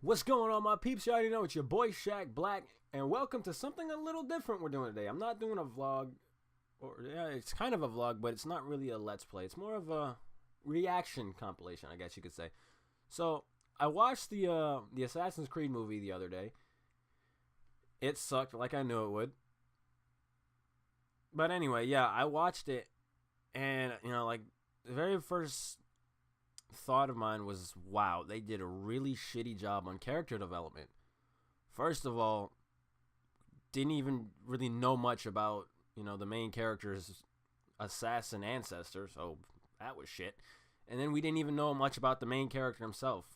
What's going on, my peeps? You already know it's your boy Shaq Black, and welcome to something a little different we're doing today. I'm not doing a vlog, or yeah, it's kind of a vlog, but it's not really a let's play. It's more of a reaction compilation, I guess you could say. So I watched the Assassin's Creed movie the other day. It sucked, like I knew it would. But anyway, yeah, I watched it, and like the very first thought of mine was, wow, they did a really shitty job on character development. First of all, didn't even really know much about, the main character's assassin ancestor, so that was shit. And then we didn't even know much about the main character himself.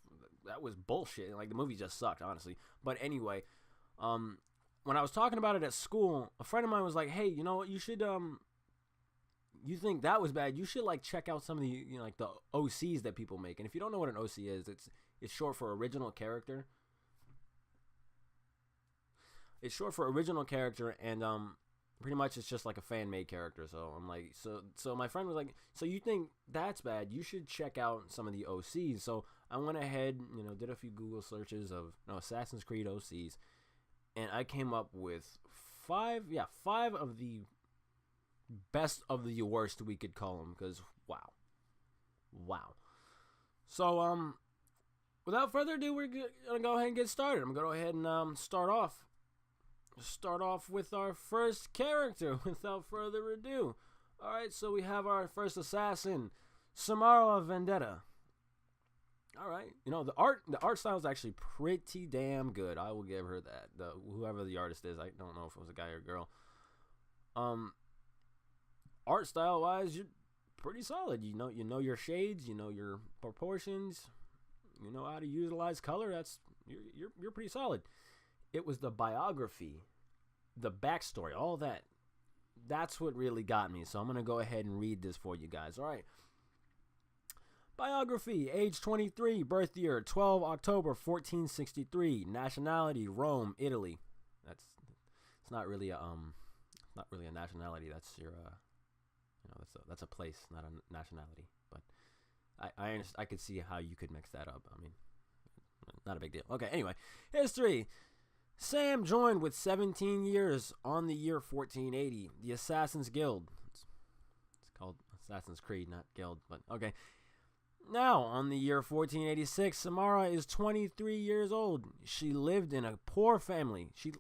That was bullshit. Like, the movie just sucked, honestly. But anyway, when I was talking about it at school, a friend of mine was like, hey, you know what, you should, you think that was bad, you should, like, check out some of the, like, the OCs that people make. And if you don't know what an OC is, it's short for original character. It's short for original character, and, pretty much it's just like a fan-made character. So I'm like, so my friend was like, so you think that's bad, you should check out some of the OCs. So I went ahead, did a few Google searches of, Assassin's Creed OCs, and I came up with five of the best of the worst, we could call them, because wow. So without further ado, we're gonna go ahead and get started. I'm gonna go ahead and start off with our first character without further ado. All right, so we have our first assassin, Samara Vendetta. All right, the art style is actually pretty damn good. I will give her that. Whoever the artist is, I don't know if it was a guy or a girl. Art style wise, you're pretty solid. You know your shades, you know your proportions, you know how to utilize color. You're pretty solid. It was the biography, the backstory, all that. That's what really got me. So I'm gonna go ahead and read this for you guys. All right. Biography: age 23, birth year 12 October 1463, nationality Rome, Italy. It's not really a nationality. That's your that's a place, not a nationality. But I could see how you could mix that up. I mean, not a big deal. Okay, anyway, history. Sam joined with 17 years on the year 1480, the Assassin's Guild. It's called Assassin's Creed, not Guild, but okay. Now, on the year 1486, Samara is 23 years old. She lived in a poor family. She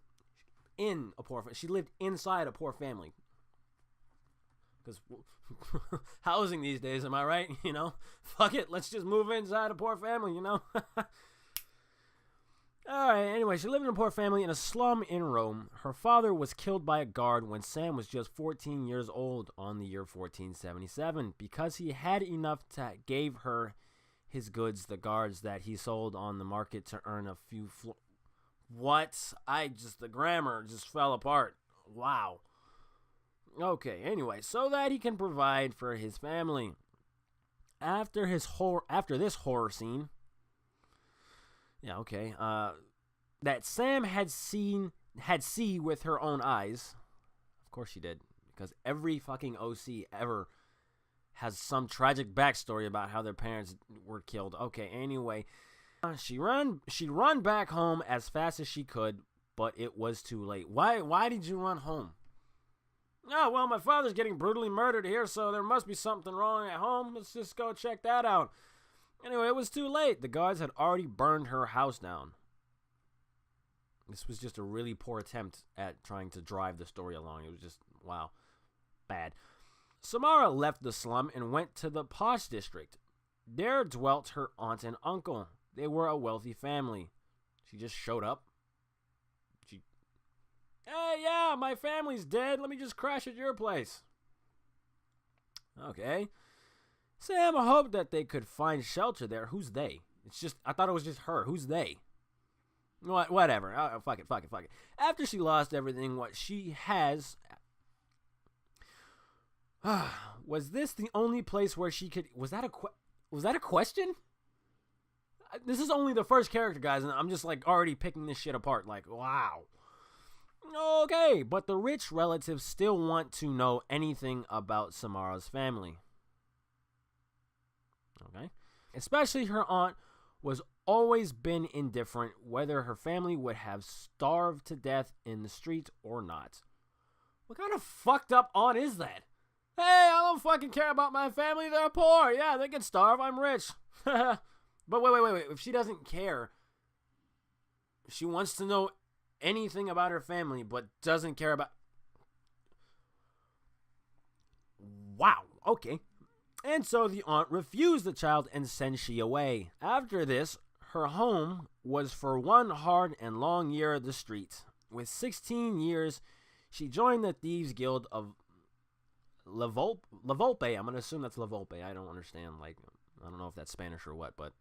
lived inside a poor family. Because housing these days, am I right? Fuck it, let's just move inside a poor family, Alright, anyway, she lived in a poor family in a slum in Rome. Her father was killed by a guard when Sam was just 14 years old on the year 1477. Because he had enough to gave her his goods, the guards that he sold on the market to earn a few the grammar just fell apart. Wow. Okay, anyway, so that he can provide for his family. After this horror scene, that Sam had see with her own eyes. Of course she did, because every fucking OC ever has some tragic backstory about how their parents were killed. Okay, anyway, she'd run back home as fast as she could, but it was too late. Why did you run home? Oh, well, my father's getting brutally murdered here, so there must be something wrong at home. Let's just go check that out. Anyway, it was too late. The guards had already burned her house down. This was just a really poor attempt at trying to drive the story along. It was just, wow, bad. Samara left the slum and went to the posh district. There dwelt her aunt and uncle. They were a wealthy family. She just showed up. Hey, yeah, my family's dead. Let me just crash at your place. Okay. Sam hoped that they could find shelter there. Who's they? I thought it was just her. Who's they? Whatever. Fuck it. After she lost everything, what she has... was this the only place where she could... Was that a question? This is only the first character, guys, and I'm just, like, already picking this shit apart. Like, wow. Okay, but the rich relatives still want to know anything about Samara's family. Okay? Especially her aunt was always been indifferent whether her family would have starved to death in the streets or not. What kind of fucked up aunt is that? Hey, I don't fucking care about my family. They're poor. Yeah, they can starve. I'm rich. But wait. If she doesn't care, if she wants to know anything about her family but doesn't care about... Wow, okay. And so the aunt refused the child and sent she away. After this, her home was for one hard and long year of the street. With 16 years, she joined the Thieves Guild of La Volpe. I'm going to assume that's La Volpe. I don't understand. I don't know if that's Spanish or what, but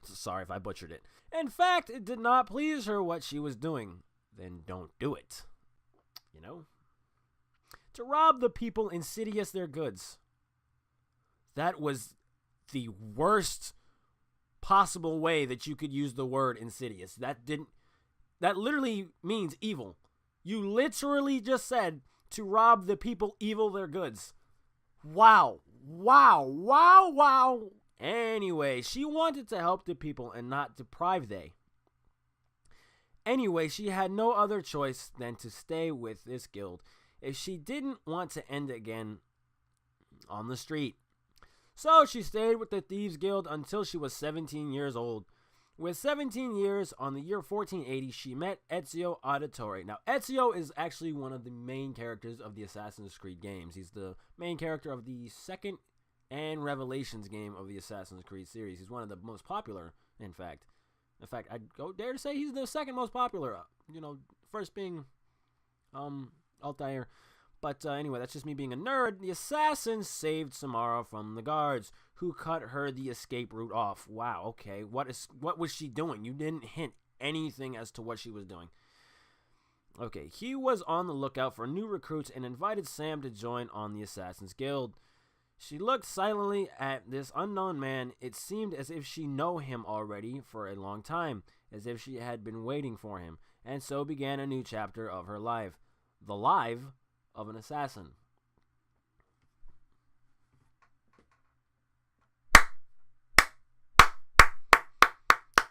sorry if I butchered it. In fact, it did not please her what she was doing. Then don't do it. You know? To rob the people, insidious their goods. That was the worst possible way that you could use the word insidious. That literally means evil. You literally just said to rob the people evil their goods. Wow. Anyway, she wanted to help the people and not deprive they. Anyway, she had no other choice than to stay with this guild if she didn't want to end again on the street. So she stayed with the Thieves Guild until she was 17 years old. With 17 years, on the year 1480, she met Ezio Auditore. Now, Ezio is actually one of the main characters of the Assassin's Creed games. He's the main character of the second and Revelations game of the Assassin's Creed series. He's one of the most popular, in fact. In fact, I'd go dare to say he's the second most popular. First being Altair. But anyway, that's just me being a nerd. The assassin saved Samara from the guards, who cut her the escape route off. Wow, okay. What was she doing? You didn't hint anything as to what she was doing. Okay, he was on the lookout for new recruits and invited Sam to join on the Assassin's Guild. She looked silently at this unknown man. It seemed as if she knew him already for a long time, as if she had been waiting for him, and so began a new chapter of her life. The life of an assassin.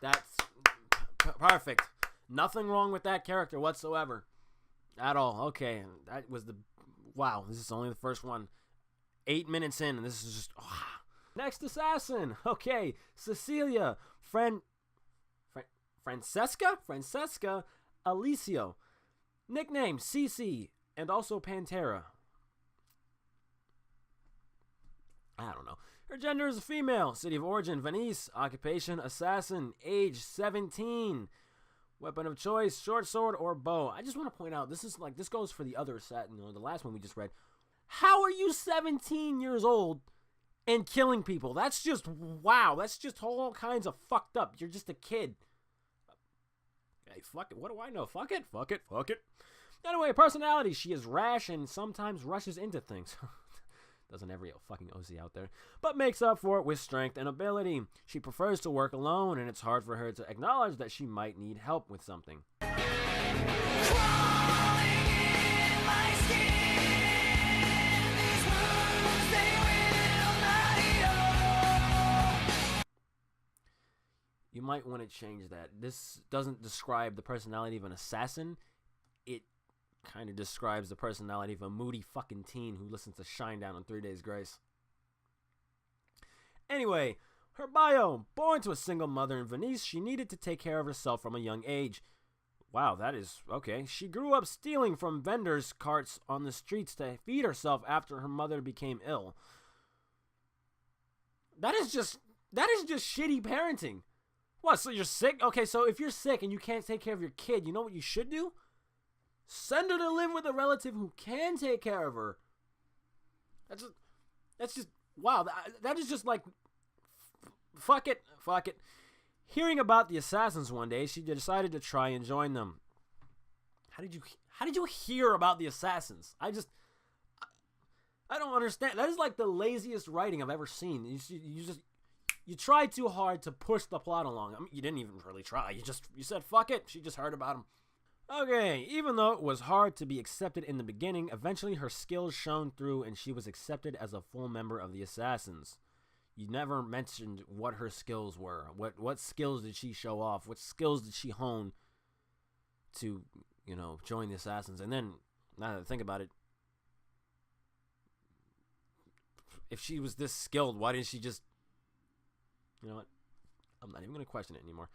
That's perfect. Nothing wrong with that character whatsoever. At all. Okay. That was wow, this is only the first one. 8 minutes in, and this is just... Next assassin. Okay. Cecilia. Francesca Alicio. Nickname Cece. And also Pantera. I don't know. Her gender is a female. City of origin, Venice. Occupation, assassin. Age, 17. Weapon of choice, short sword or bow. I just want to point out, this goes for the other assassin, the last one we just read. How are you 17 years old and killing people? That's just, wow. That's just all kinds of fucked up. You're just a kid. Hey, fuck it. What do I know? Fuck it. Anyway, personality. She is rash and sometimes rushes into things. Doesn't every fucking OC out there. But makes up for it with strength and ability. She prefers to work alone, and it's hard for her to acknowledge that she might need help with something. You might want to change that. This doesn't describe the personality of an assassin. It kind of describes the personality of a moody fucking teen who listens to Shinedown on 3 Days Grace. Anyway, her bio. Born to a single mother in Venice, she needed to take care of herself from a young age. Wow, that is okay. She grew up stealing from vendors' carts on the streets to feed herself after her mother became ill. That is just shitty parenting. What, so you're sick? Okay, so if you're sick and you can't take care of your kid, you know what you should do? Send her to live with a relative who can take care of her. That's just wow. That is just like, fuck it. Hearing about the assassins one day, she decided to try and join them. How did you hear about the assassins? I don't understand. That is like the laziest writing I've ever seen. You tried too hard to push the plot along. I mean, you didn't even really try. You said fuck it. She just heard about them. Okay, even though it was hard to be accepted in the beginning, eventually her skills shone through and she was accepted as a full member of the Assassins. You never mentioned what her skills were. What skills did she show off? What skills did she hone to, join the Assassins? And then, now that I think about it, if she was this skilled, why didn't she just... You know what? I'm not even going to question it anymore.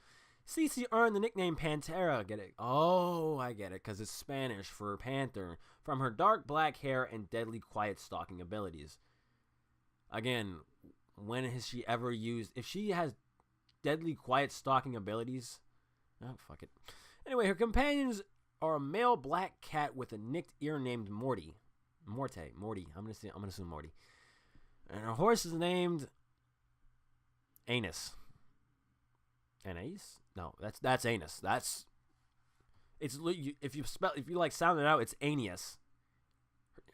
Cece earned the nickname Pantera. Get it? Oh, I get it, because it's Spanish for panther, from her dark black hair and deadly quiet stalking abilities. Again, when has she ever used... If she has deadly quiet stalking abilities... Oh, fuck it. Anyway, her companions are a male black cat with a nicked ear named Morty. Morty. I'm gonna assume Morty. And her horse is named... Anus. Anais? No, that's Anus. If you like sound it out, it's Aeneas.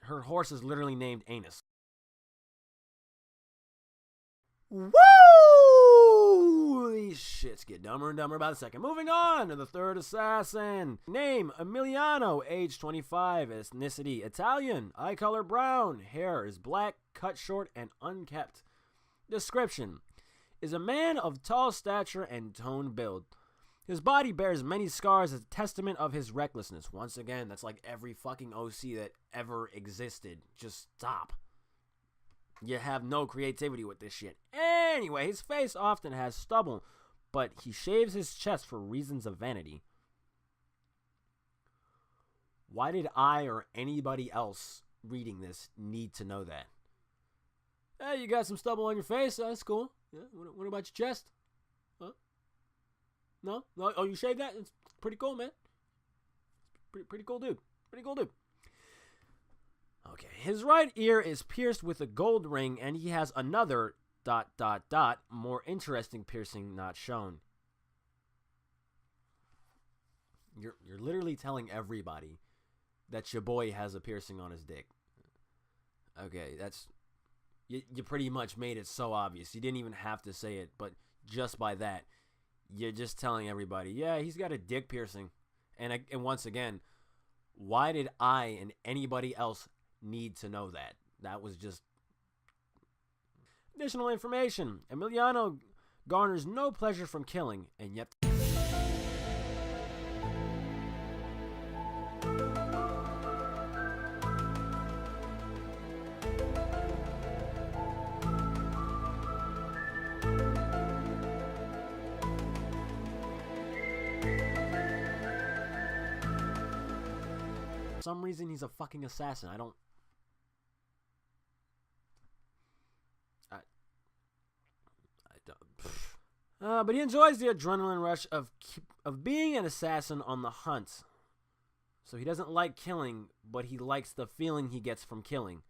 Her horse is literally named Anus. Woo! These shits get dumber and dumber by the second. Moving on to the third assassin. Name, Emiliano, age 25, ethnicity, Italian, eye color brown, hair is black, cut short and unkept. Description, is a man of tall stature and toned build. His body bears many scars as a testament of his recklessness. Once again, that's like every fucking OC that ever existed. Just stop. You have no creativity with this shit. Anyway, his face often has stubble, but he shaves his chest for reasons of vanity. Why did I or anybody else reading this need to know that? Hey, you got some stubble on your face? That's cool. Yeah. What about your chest? Huh? No? Oh, you shaved that? It's pretty cool, man. Pretty cool dude. Pretty cool dude. Okay. His right ear is pierced with a gold ring, and he has another ... more interesting piercing not shown. You're literally telling everybody that your boy has a piercing on his dick. Okay, that's... You pretty much made it so obvious. You didn't even have to say it, but just by that, you're just telling everybody, yeah, he's got a dick piercing. And once again, why did I and anybody else need to know that? That was just... Additional information. Emiliano garners no pleasure from killing, and yet... For some reason, he's a fucking assassin. I don't... But he enjoys the adrenaline rush of being an assassin on the hunt. So he doesn't like killing, but he likes the feeling he gets from killing.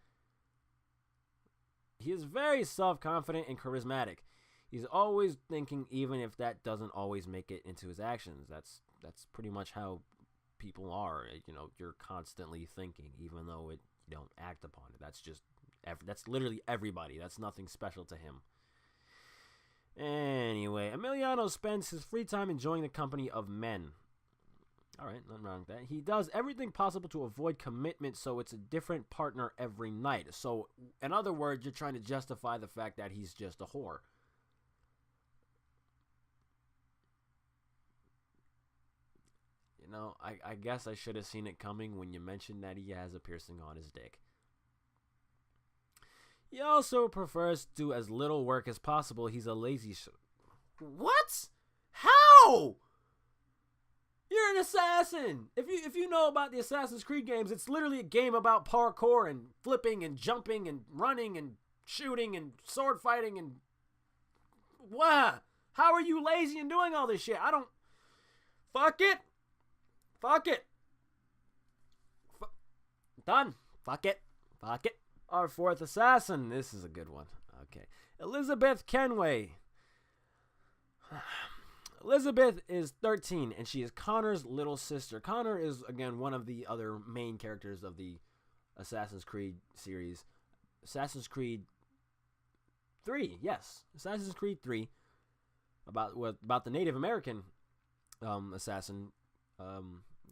He is very self-confident and charismatic. He's always thinking, even if that doesn't always make it into his actions. That's pretty much how people are. You're constantly thinking, even though you don't act upon it. That's literally everybody. That's nothing special to him. Anyway, Emiliano spends his free time enjoying the company of men. Alright, nothing wrong with that. He does everything possible to avoid commitment, so it's a different partner every night. So, in other words, you're trying to justify the fact that he's just a whore. I guess I should have seen it coming when you mentioned that he has a piercing on his dick. He also prefers to do as little work as possible. He's a lazy What? How? You're an assassin. If you know about the Assassin's Creed games, it's literally a game about parkour and flipping and jumping and running and shooting and sword fighting and... What? How are you lazy and doing all this shit? I don't... Fuck it. Fuck it. Done. Fuck it. Fuck it. Our fourth assassin. This is a good one. Okay. Elizabeth Kenway. Elizabeth is 13, and she is Connor's little sister. Connor is, again, one of the other main characters of the Assassin's Creed series. Assassin's Creed 3, yes. Assassin's Creed 3. About the Native American assassin.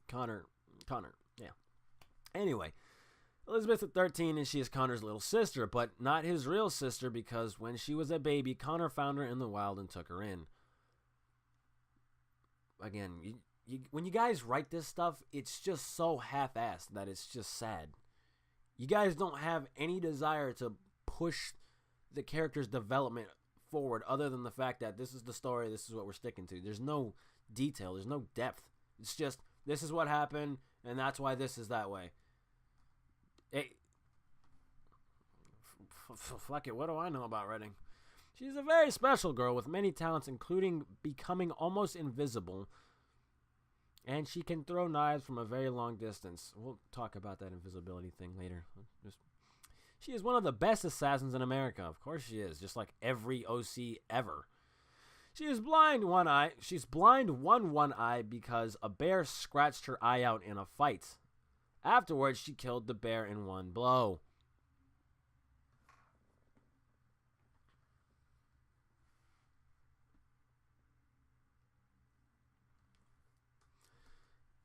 Connor. Yeah. Anyway, Elizabeth is 13 and she is Connor's little sister, but not his real sister because when she was a baby, Connor found her in the wild and took her in. Again, when you guys write this stuff, it's just so half-assed that it's just sad. You guys don't have any desire to push the character's development forward other than the fact that this is the story, this is what we're sticking to. There's no detail, there's no depth. It's just, this is what happened, and that's why this is that way. Fuck it, what do I know about writing? She's a very special girl with many talents, including becoming almost invisible. And she can throw knives from a very long distance. We'll talk about that invisibility thing later. She is one of the best assassins in America. Of course she is, just like every OC ever. She is blind one eye. She's blind one eye because a bear scratched her eye out in a fight. Afterwards, she killed the bear in one blow.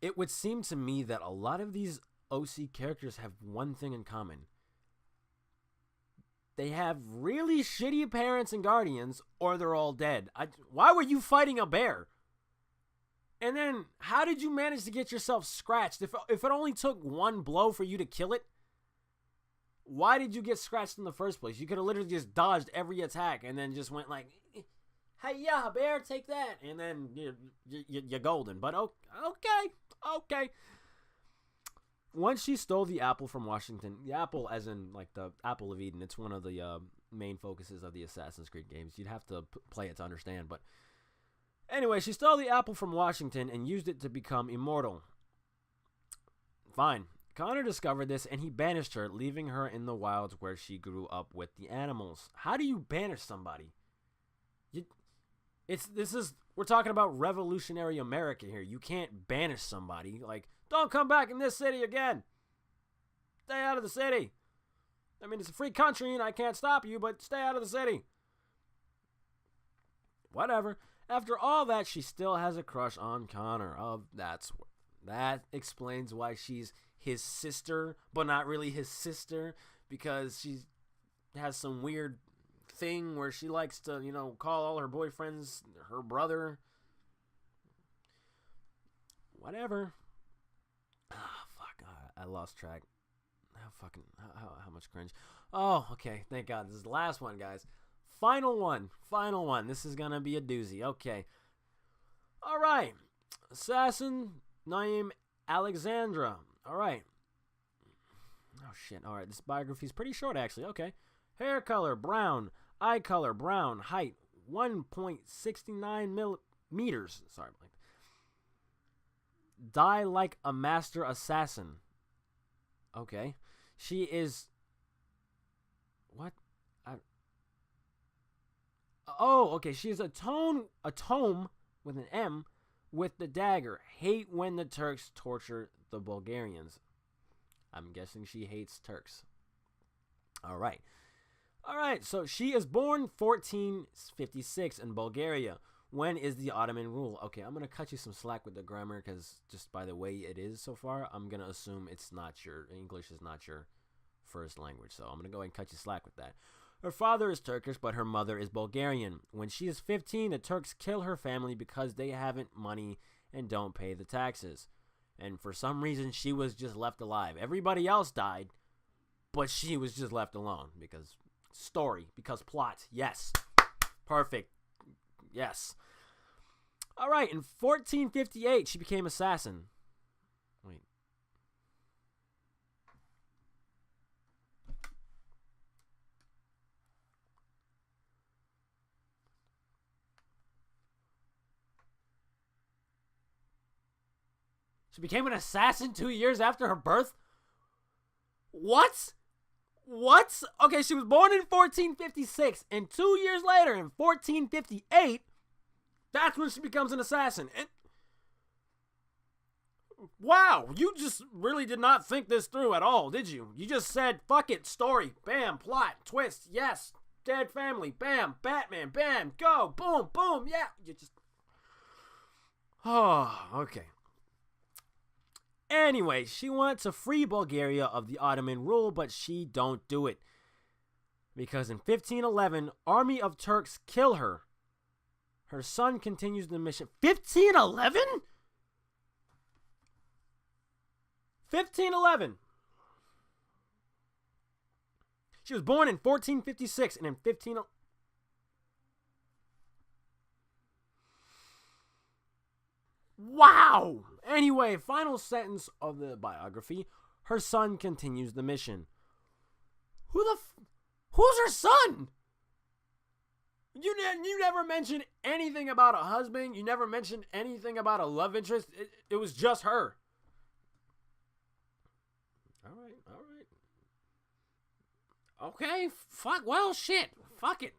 It would seem to me that a lot of these OC characters have one thing in common. They have really shitty parents and guardians, or they're all dead. Why were you fighting a bear? And then, how did you manage to get yourself scratched? If it only took one blow for you to kill it, why did you get scratched in the first place? You could have literally just dodged every attack and then just went like, hey, yeah, bear, take that. And then you're golden. But okay. Once she stole the apple from Washington, the apple as in like the Apple of Eden, it's one of the main focuses of the Assassin's Creed games. You'd have to play it to understand. But anyway, she stole the apple from Washington and used it to become immortal. Fine. Connor discovered this and he banished her, leaving her in the wilds where she grew up with the animals. How do you banish somebody? We're talking about revolutionary America here. You can't banish somebody. Like, don't come back in this city again. Stay out of the city. I mean, it's a free country and I can't stop you, but stay out of the city. Whatever. After all that, she still has a crush on Connor. Oh, that explains why she's his sister, but not really his sister, because she has some weird thing where she likes to, call all her boyfriends her brother. Whatever. Fuck. I lost track. How much cringe. Oh, okay. Thank God. This is the last one, guys. Final one. This is gonna be a doozy. Okay. All right. Assassin named Alexandra. All right. Oh, shit. All right. This biography is pretty short, actually. Okay. Hair color, brown. Eye color, brown. Height, 1.69 millimeters. Sorry. Die like a master assassin. Okay. She is... What? Okay. She is a tome with an M with the dagger. Hate when the Turks torture the Bulgarians. I'm guessing she hates Turks. All right, so she is born 1456 in Bulgaria. When is the Ottoman rule? Okay, I'm going to cut you some slack with the grammar because just by the way it is so far, I'm going to assume English is not your first language. So I'm going to go ahead and cut you slack with that. Her father is Turkish, but her mother is Bulgarian. When she is 15, the Turks kill her family because they haven't money and don't pay the taxes. And for some reason, she was just left alive. Everybody else died, but she was just left alone because plot. Yes. Perfect. Yes. All right. In 1458, she became assassin. Wait. She became an assassin 2 years after her birth? What? Okay, she was born in 1456, and 2 years later, in 1458, that's when she becomes an assassin. And wow, you just really did not think this through at all, did you? You just said, fuck it, story, bam, plot, twist, yes, dead family, bam, Batman, bam, go, boom, boom, yeah. You just... Oh, okay. Anyway, she wants to free Bulgaria of the Ottoman rule, but she don't do it. Because in 1511, army of Turks kill her. Her son continues the mission. 1511? 1511. She was born in 1456 and in 15... Wow! Anyway, final sentence of the biography. Her son continues the mission. Who's her son? You never mentioned anything about a husband. You never mentioned anything about a love interest. It was just her. All right. Okay, fuck, well, shit. Fuck it.